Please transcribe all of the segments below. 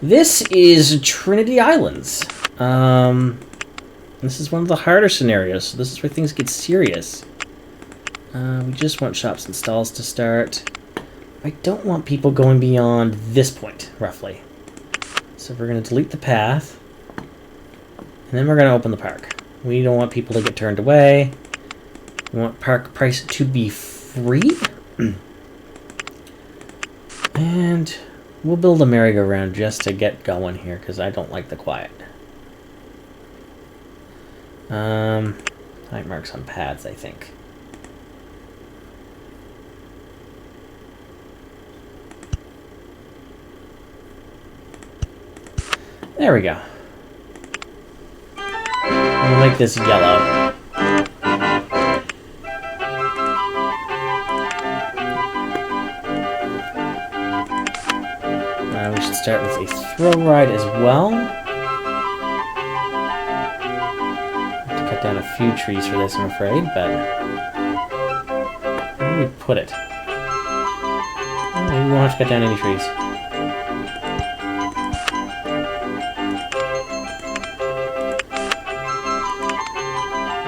This is Trinity Islands. This is one of the harder scenarios, so this is where things get serious. We just want shops and stalls to start. I don't want people going beyond this point, roughly. So we're going to delete the path. And then we're going to open the park. We don't want people to get turned away. We want park price to be free. And we'll build a merry-go-round just to get going here, because I don't like the quiet. Height marks on paths, I think. There we go. We'll make this yellow. We should start with a throw ride as well. Have to cut down a few trees for this, I'm afraid, but where do we put it? Maybe we won't have to cut down any trees.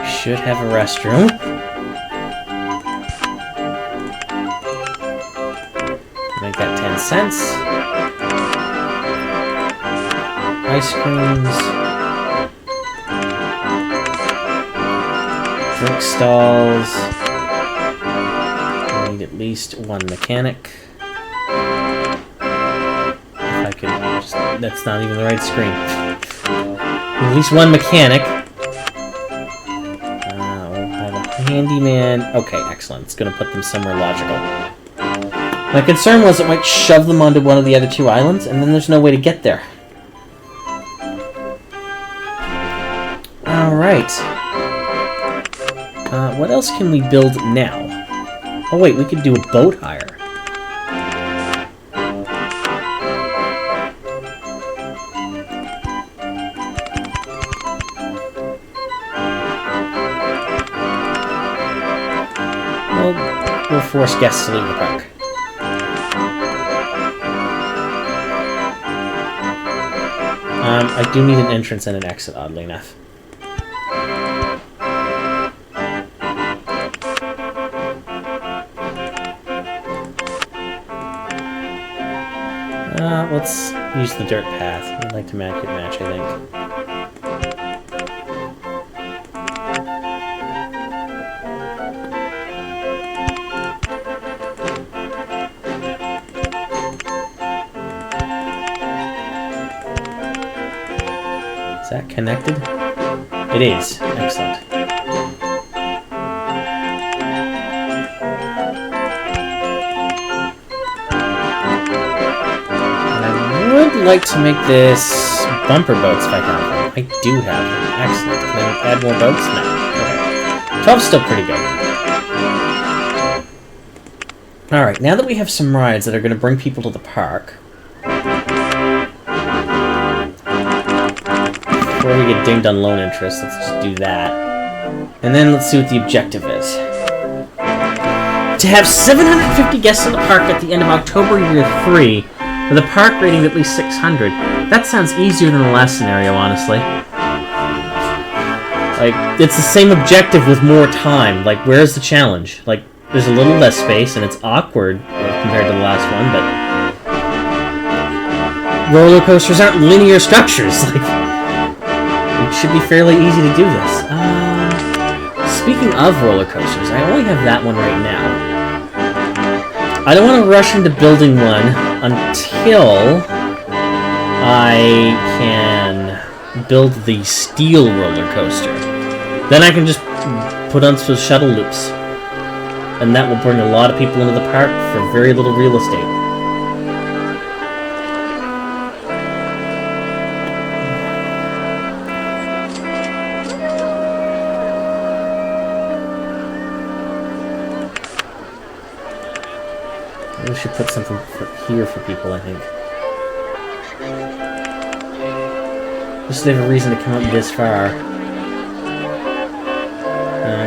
Should have a restroom. Make that 10 cents. Ice creams. Drink stalls. We need at least one mechanic. If I could just... That's not even the right screen. At least one mechanic. Handyman. Okay, excellent. It's going to put them somewhere logical. My concern was it might shove them onto one of the other two islands, and then there's no way to get there. Alright. What else can we build now? Oh wait, we could do a boat hire. We'll force guests to leave the park. I do need an entrance and an exit, oddly enough. Let's use the dirt path. We'd like to match it, I think. Is that connected? It is. Excellent. And I would like to make this bumper boats if I have them. I do have them. Excellent. Can I add more boats? No. Okay. 12's still pretty good. Alright, now that we have some rides that are going to bring people to the park, before we get dinged on loan interest, let's just do that. And then let's see what the objective is. To have 750 guests in the park at the end of October year 3, with a park rating of at least 600. That sounds easier than the last scenario, honestly. Like, it's the same objective with more time. Like, where's the challenge? Like, there's a little less space, and it's awkward compared to the last one, but... roller coasters aren't linear structures, like... It should be fairly easy to do this. Speaking of roller coasters, I only have that one right now. I don't want to rush into building one until I can build the steel roller coaster. Then I can just put on some shuttle loops. And that will bring a lot of people into the park for very little real estate. We should put something here for people, I think. Just so they have a reason to come up this far.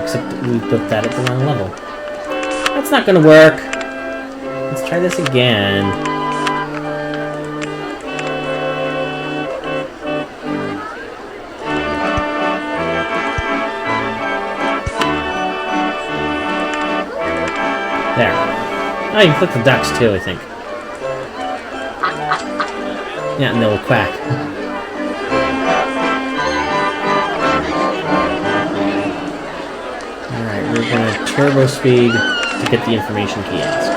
Except we built that at the wrong level. That's not gonna work. Let's try this again. Oh, you can click the ducks too, I think. Yeah, and they'll quack. Alright, we're gonna turbo speed to get the information kiosk.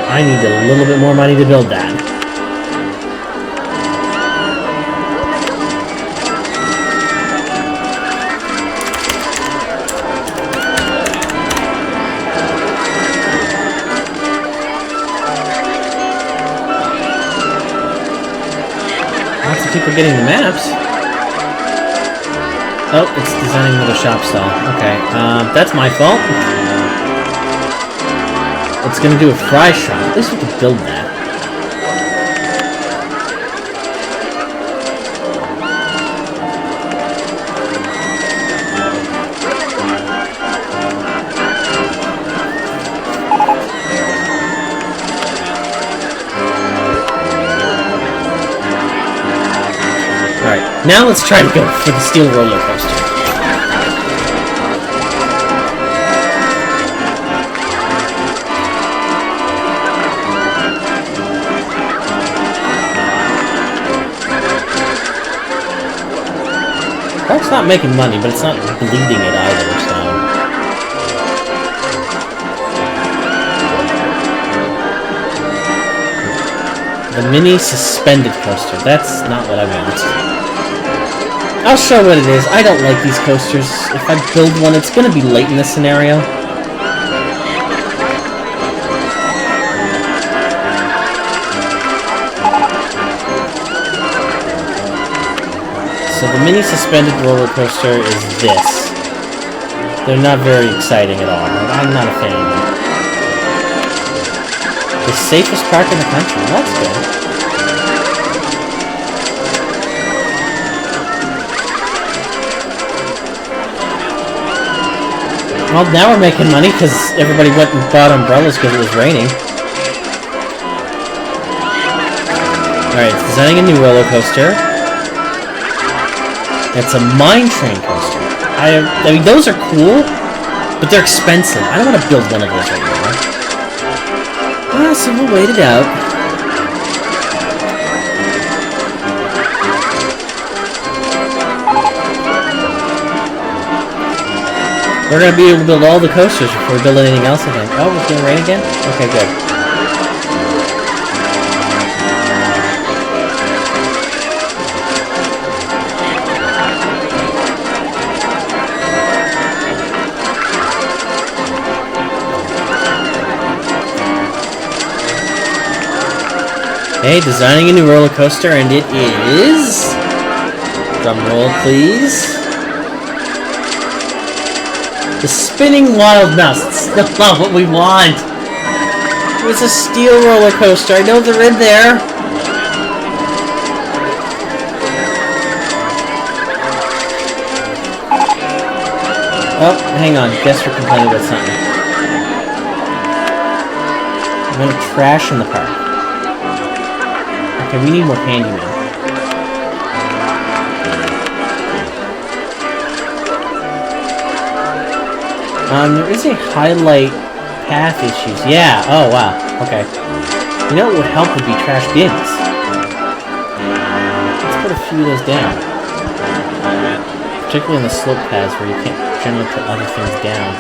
I need a little bit more money to build that. Lots of people getting the maps. Oh, it's designing another shop stall. Okay, that's my fault. It's gonna do a fry shop. At least we can build that. Alright, now let's try to go for the steel roller coaster. Park's not making money, but it's not bleeding it either, so... The mini suspended coaster. That's not what I want. I'll show what it is. I don't like these coasters. If I build one, it's gonna be late in this scenario. So the mini suspended roller coaster is this. They're not very exciting at all. I'm not a fan of them. The safest park in the country. That's good. Well, now we're making money because everybody went and bought umbrellas because it was raining. Alright, it's designing a new roller coaster. It's a mine train coaster. I mean, those are cool, but they're expensive. I don't want to build one of those right now. So we'll wait it out. We're going to be able to build all the coasters before we build anything else, I think. Oh, it's going to rain again? Okay, good. Okay, designing a new roller coaster, and it is... Drum roll, please. The Spinning Wild Mouse. It's not what we want. It was a steel roller coaster. I know they're in there. Oh, hang on. Guess we're complaining about something. I'm gonna trash in the park. Okay, we need more handyman. There is a highlight path issues. Yeah, oh wow, okay. You know what would help would be trash bins. Let's put a few of those down. Particularly on the slope paths where you can't generally put other things down.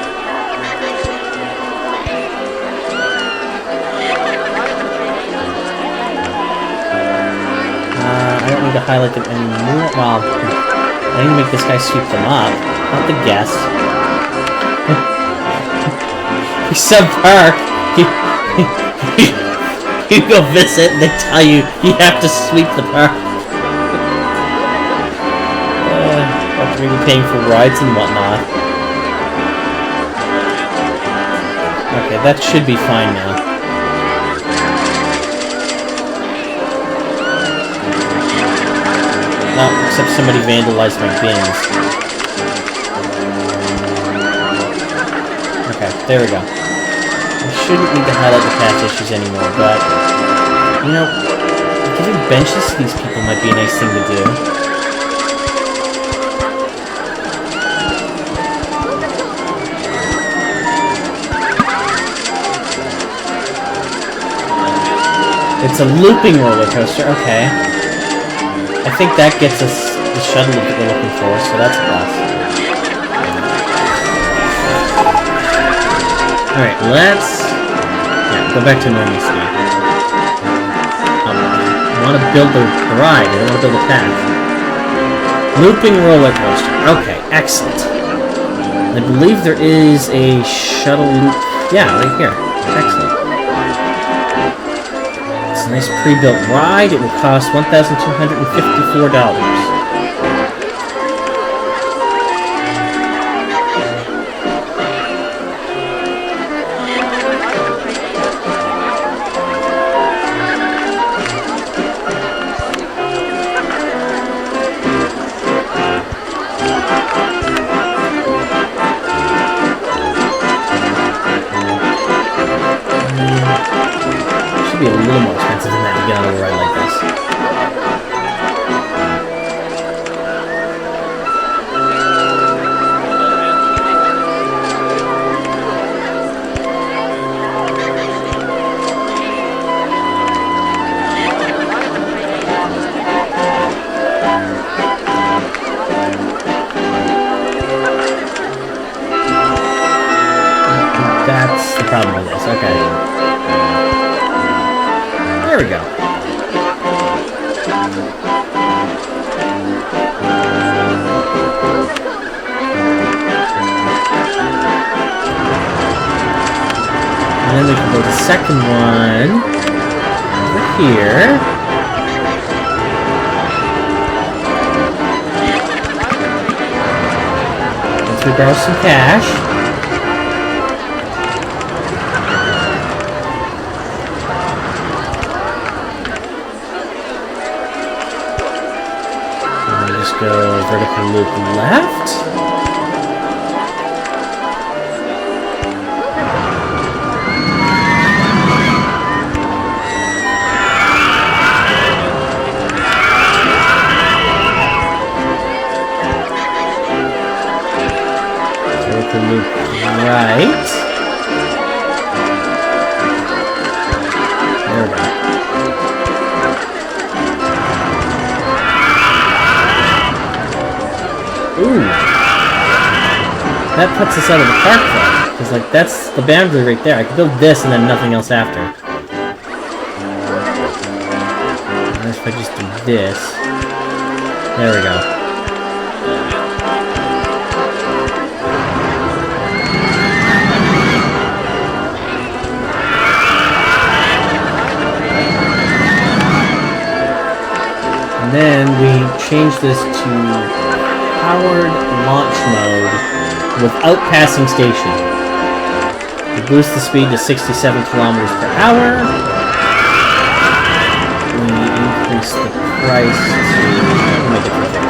I don't need to highlight them anymore. Well, I need to make this guy sweep them up, not the guest. Some park, you go visit and they tell you you have to sweep the park. After maybe paying for rides and whatnot. Okay, that should be fine now. Oh, except somebody vandalized my bins. Okay, there we go. I shouldn't need to highlight the path issues anymore, but, you know, Giving benches to these people might be a nice thing to do. It's a looping roller coaster, okay. I think that gets us the shuttle that we're looking for, so that's a plus. Alright, let's... yeah, go back to normal speed. I want to build the ride, I don't want to build a path. Looping roller coaster. Okay, excellent. I believe there is a shuttle loop... yeah, right here. Excellent. A nice pre-built ride. It will cost $1,254. Should be a little more expensive than that to get on a ride like this. That's the problem with this, okay. There we go. And then we can go to the second one over here. Once we borrow some cash. Go vertical loop left. Vertical loop right. There we go. Ooh. That puts us out of the park though. Because like that's the boundary right there. I could build this and then nothing else after. Unless if I just do this. There we go. And then we change this to powered launch mode without passing station. We boost the speed to 67 kilometers per hour. We increase the price to make it perfect.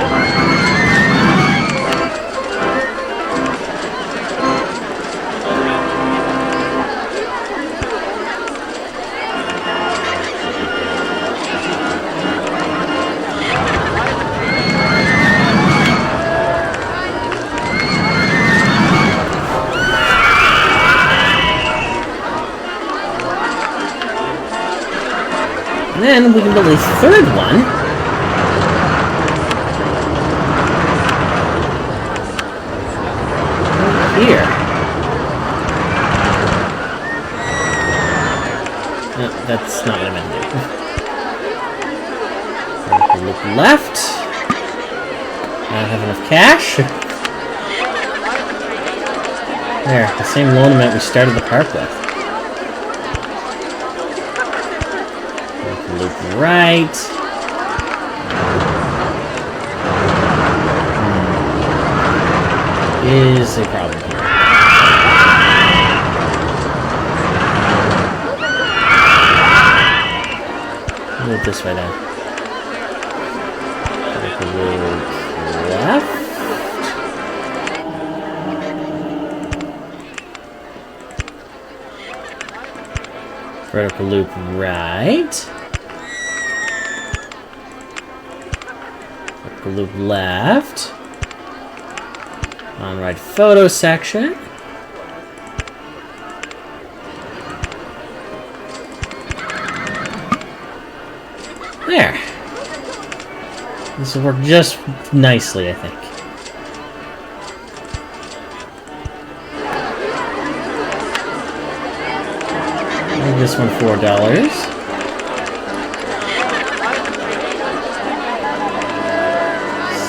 And then we can build a third one. Here. No, that's not what I meant to do. Look left. I don't have enough cash. There, the same loan amount we started the park with. Loop right. Is a problem here. Move this way then. Loop left. Vertical loop right. a loop left. On-ride photo section. There. This will work just nicely, I think. Make this one $4.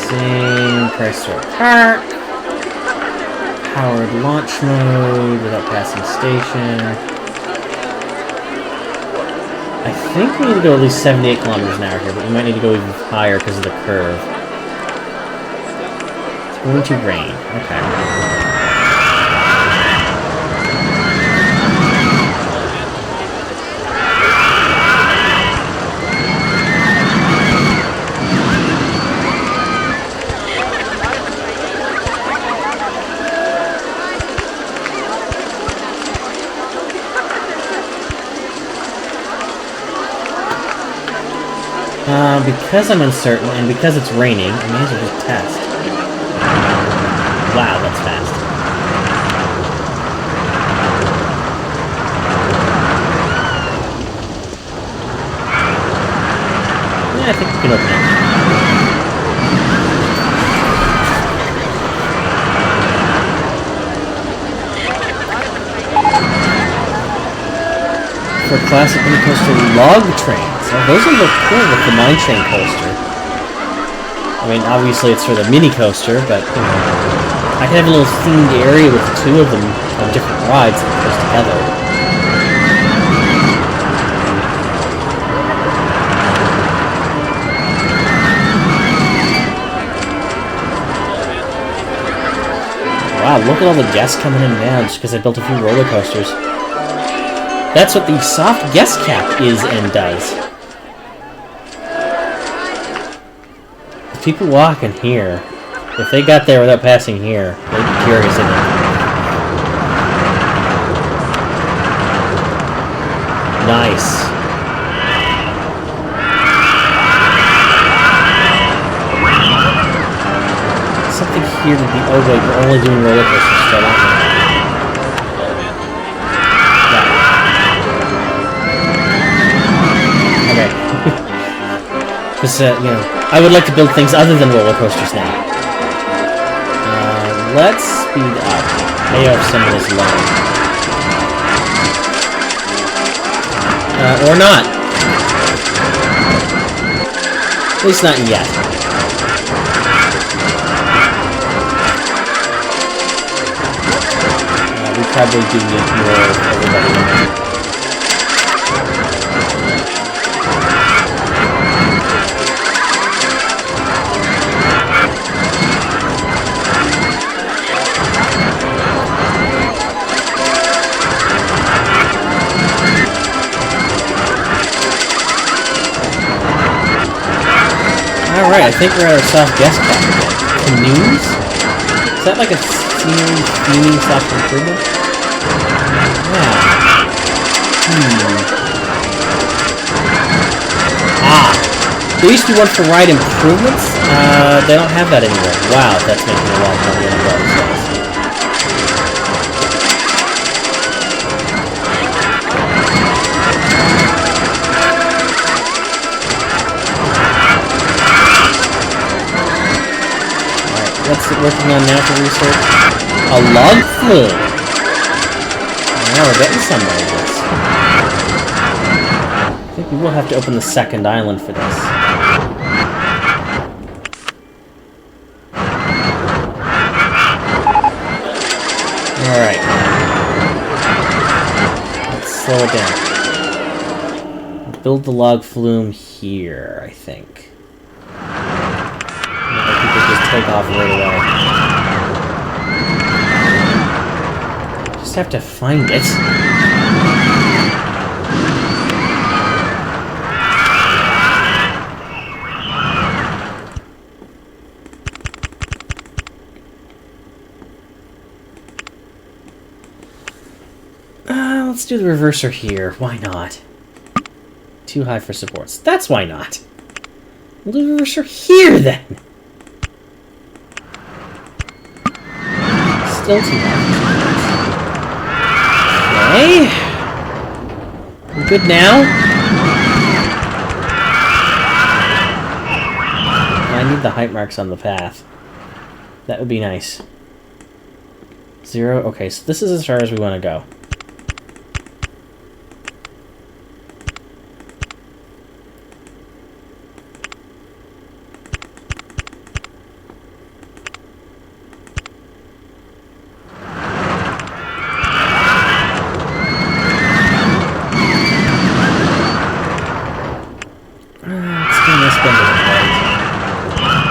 Same price to park. Powered launch mode without passing station. I think we need to go at least 78 kilometers an hour here, but we might need to go even higher because of the curve. It's going to rain. Okay. Because I'm uncertain, and because it's raining, I may as well just test. Wow, that's fast. Yeah, I think we can open it. For classic mini coaster log trains. Oh, those would look cool with the mine train coaster. I mean, obviously it's for the mini coaster, but you know, I could have a little themed area with the two of them on different rides that goes together. Wow, look at all the guests coming in now just because I built a few roller coasters. That's what the soft guest cap is and does. If people walking here, if they got there without passing here, they'd be curious, I think. Nice. Something here to be... Oh wait, we're only doing roller coasters still, aren't we? Because, you know, I would like to build things other than roller coasters now. Let's speed up. May have some of this low. Or not. At least not yet. We probably do need more of everybody. Alright, I think we're at our soft guest cap again. Canoes? Is that like a theming slash improvement? Yeah. Ah! There used to be one for ride improvements? They don't have that anymore. Wow, that's making a lot of money on those guys. What's it working on now for research? A log flume. Now we're getting somewhere with this. I think we will have to open the second island for this. Alright. Let's slow it down. Build the log flume here, I think. Just take off right away. Just have to find it. Let's do the reverser here. Why not? Too high for supports. That's why not. We'll do the reverser here then. Still too much. Okay. We're good now. I need the height marks on the path. That would be nice. 0. Okay, so this is as far as we want to go.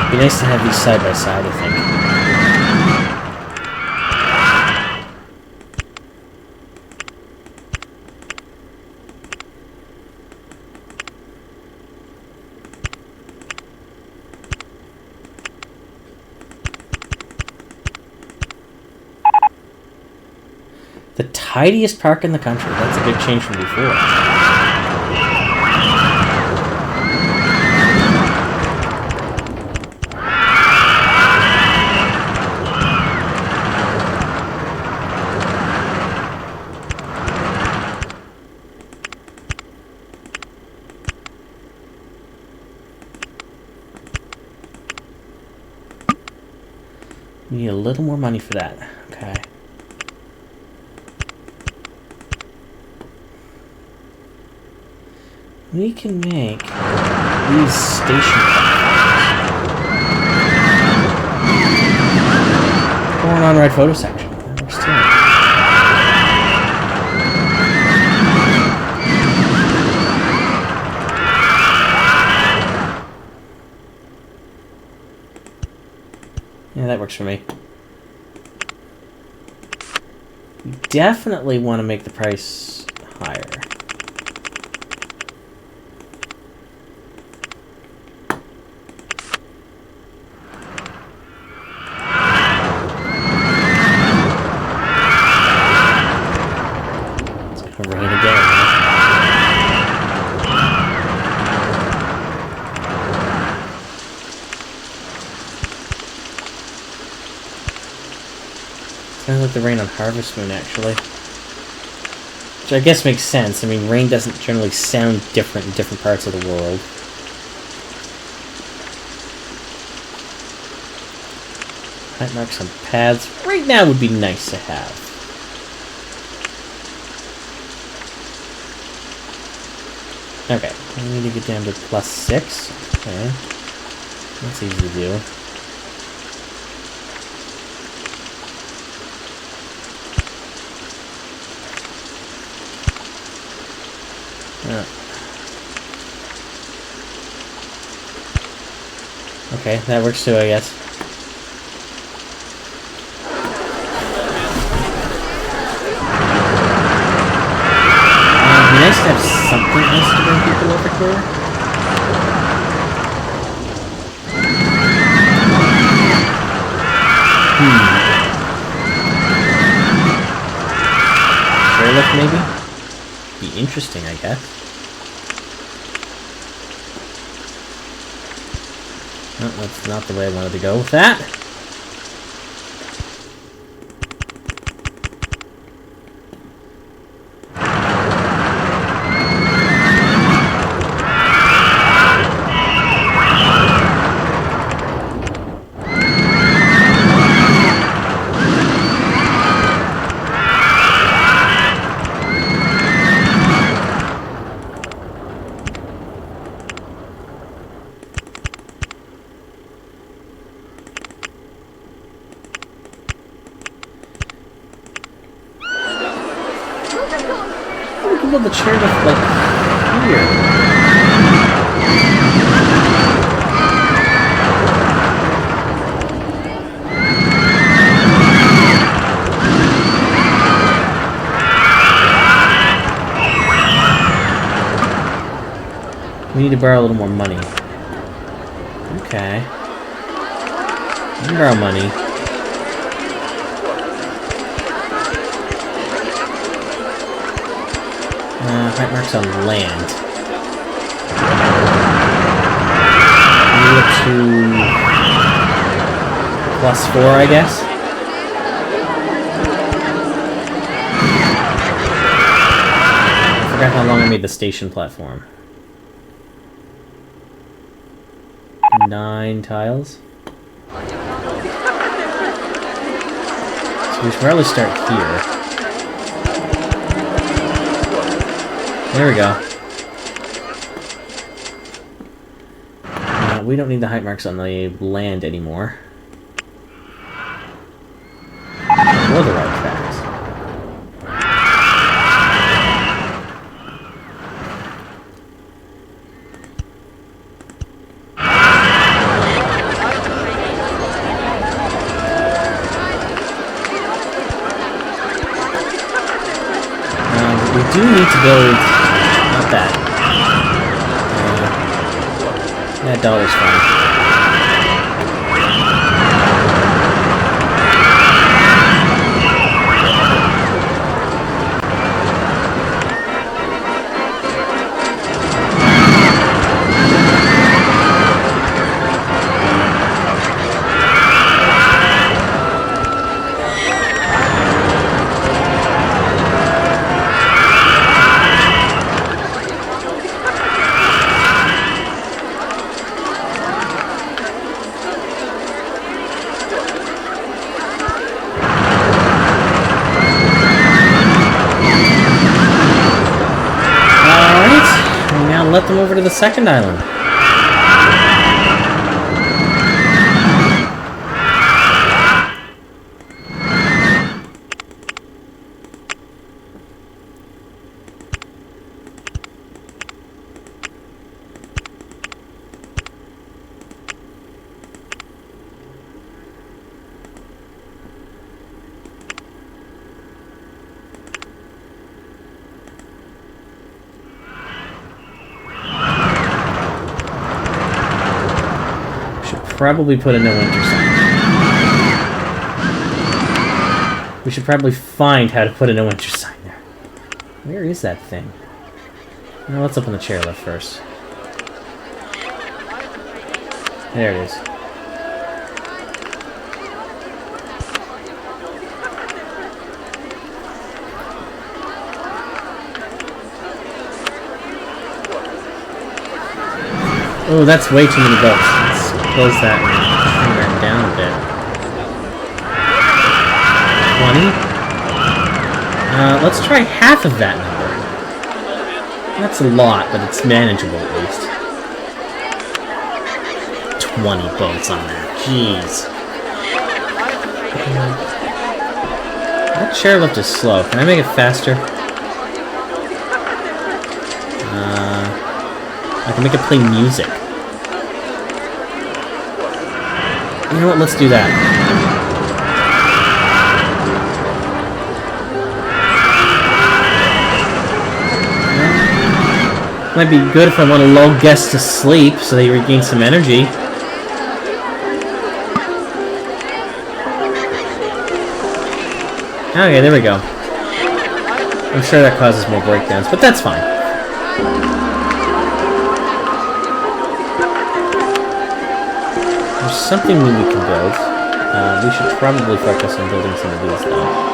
It'd be nice to have these side by side, I think. The tidiest park in the country. That's a big change from before. We need a little more money for that. Okay. We can make these station platforms. Or an on-ride photo section. That works too. Yeah, that works for me. We definitely want to make the price higher. It's gonna rain again. Sounds like the rain on Harvest Moon, actually. Which I guess makes sense. I mean, rain doesn't generally sound different in different parts of the world. Height marks on paths right now would be nice to have. Okay, we need to get down to +6. Okay. That's easy to do. Okay, that works too, I guess. It'd be nice to have something else to bring people over here. Airlift, maybe? Be interesting, I guess. No, that's not the way I wanted to go with that. Build the chair lift like here. We need to borrow a little more money. Okay. We can borrow money. Height marks on land. Move it to +4, I guess. forgot how long I made the station platform. 9 tiles. So we should probably start here. There we go. We don't need the height marks on the land anymore. Or the right tracks. We do need to build... not that. That dollar's fine. Let them over to the second island. Probably put a no enter sign. We should probably find how to put a no enter sign there. Where is that thing? No, let's open the chairlift first. There it is. Oh, that's way too many boats. Close that and bring that down a bit. 20? Let's try half of that number. That's a lot, but it's manageable at least. 20 boats on that. Jeez. That chairlift is slow. Can I make it faster? I can make it play music. You know what? Let's do that. Might be good if I want to lull guests to sleep so they regain some energy. Okay, there we go. I'm sure that causes more breakdowns, but that's fine. There's something new we can build. We should probably focus on building some of these, though.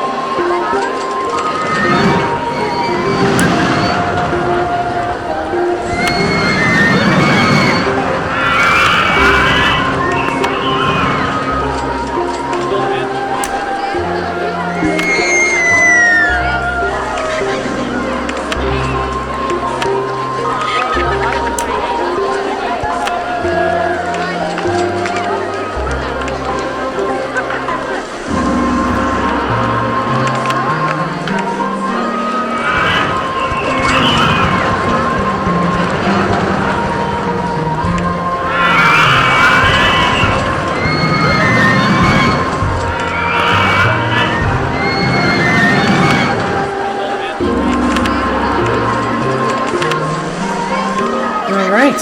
Alright.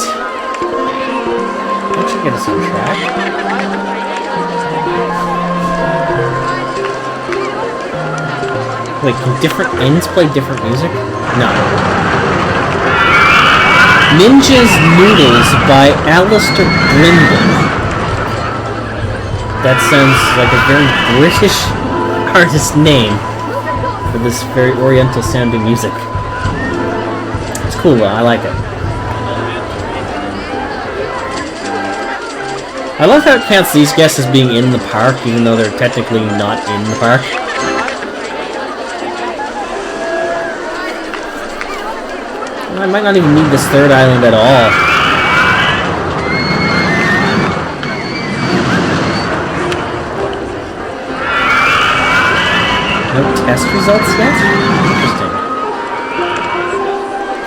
That should get us on track. Wait, can different ends play different music? No. Ninja's Noodles by Alistair Brindle. That sounds like a very British artist name for this very oriental sounding music. cool though, I like it. I love how it counts these guests as being in the park, even though they're technically not in the park. I might not even need this third island at all. No test results yet? Interesting.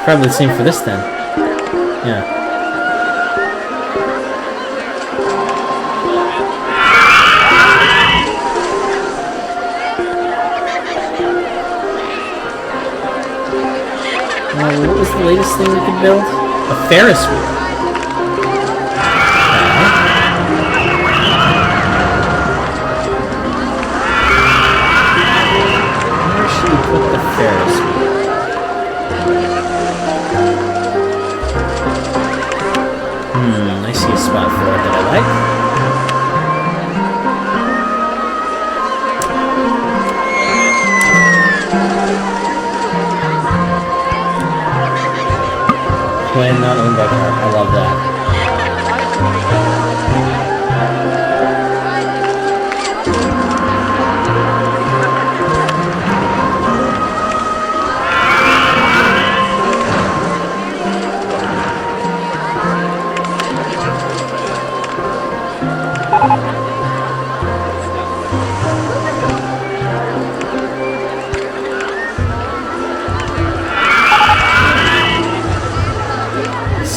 Probably the same for this then. Yeah. What was the latest thing we could build? A Ferris wheel. Where should we put the Ferris wheel? I see a spot for it that I like. When not owned by car. I love that.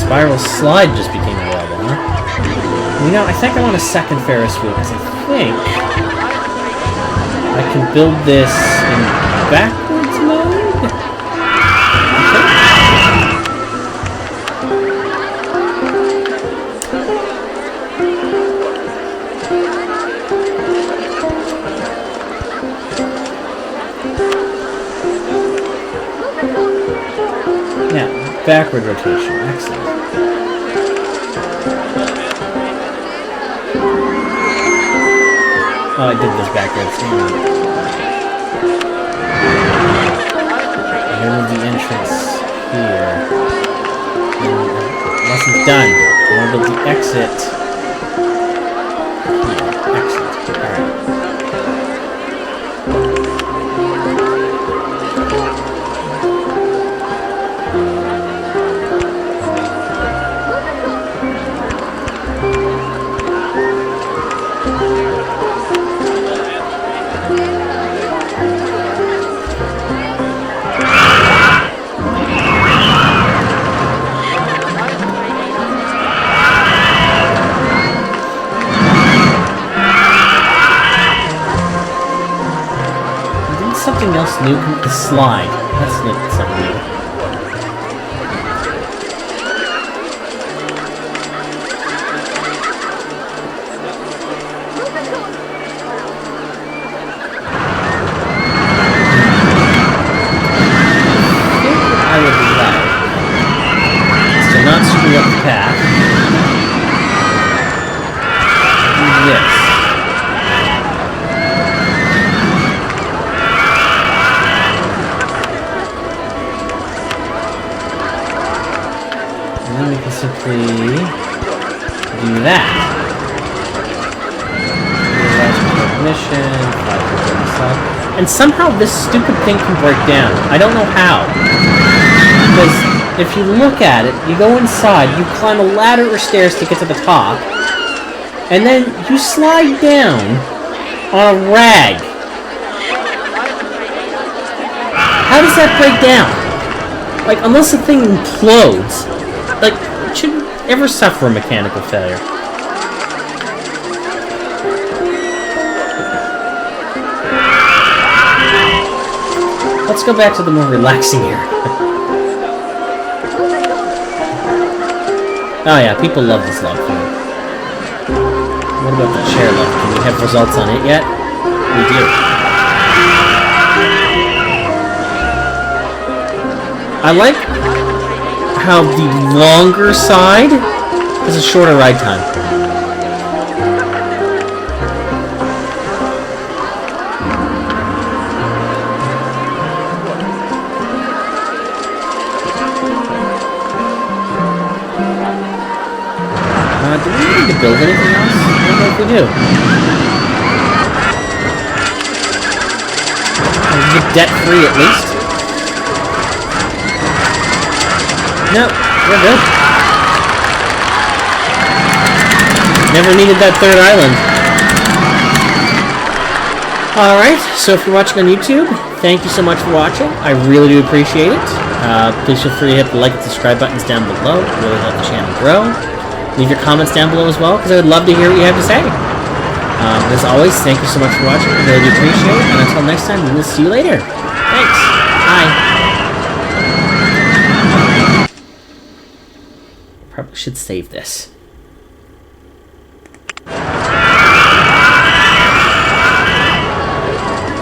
Spiral slide just became available, huh? You know, I think I want a second Ferris wheel, because I think I can build this in backwards mode? Okay. Yeah, backward rotation, excellent. Oh, I did this backwards. Hang on. I'm gonna move the entrance here. Lesson's done. I'm gonna build the exit. Yeah, exit. Alright. Something else new, the slide. That's something new. I would like is to not screw up the path. Do this. Simply do that. And somehow this stupid thing can break down. I don't know how. Because if you look at it, you go inside, you climb a ladder or stairs to get to the top, and then you slide down on a rag. How does that break down? Like, unless the thing implodes. Like, it shouldn't ever suffer a mechanical failure. Let's go back to the more relaxing area. Oh yeah, people love this log flume. What about the chairlift? Can we have results on it yet? We do. I like how the longer side has a shorter ride time. too. Get debt-free at least. No, we're good. Never needed that third island. Alright, so if you're watching on YouTube, thank you so much for watching. I really do appreciate it. Please feel free to hit the like and subscribe buttons down below. It really helps the channel grow. Leave your comments down below as well, because I would love to hear what you have to say. As always, thank you so much for watching. I really do appreciate it. And until next time, we will see you later. Thanks. Bye. Probably should save this.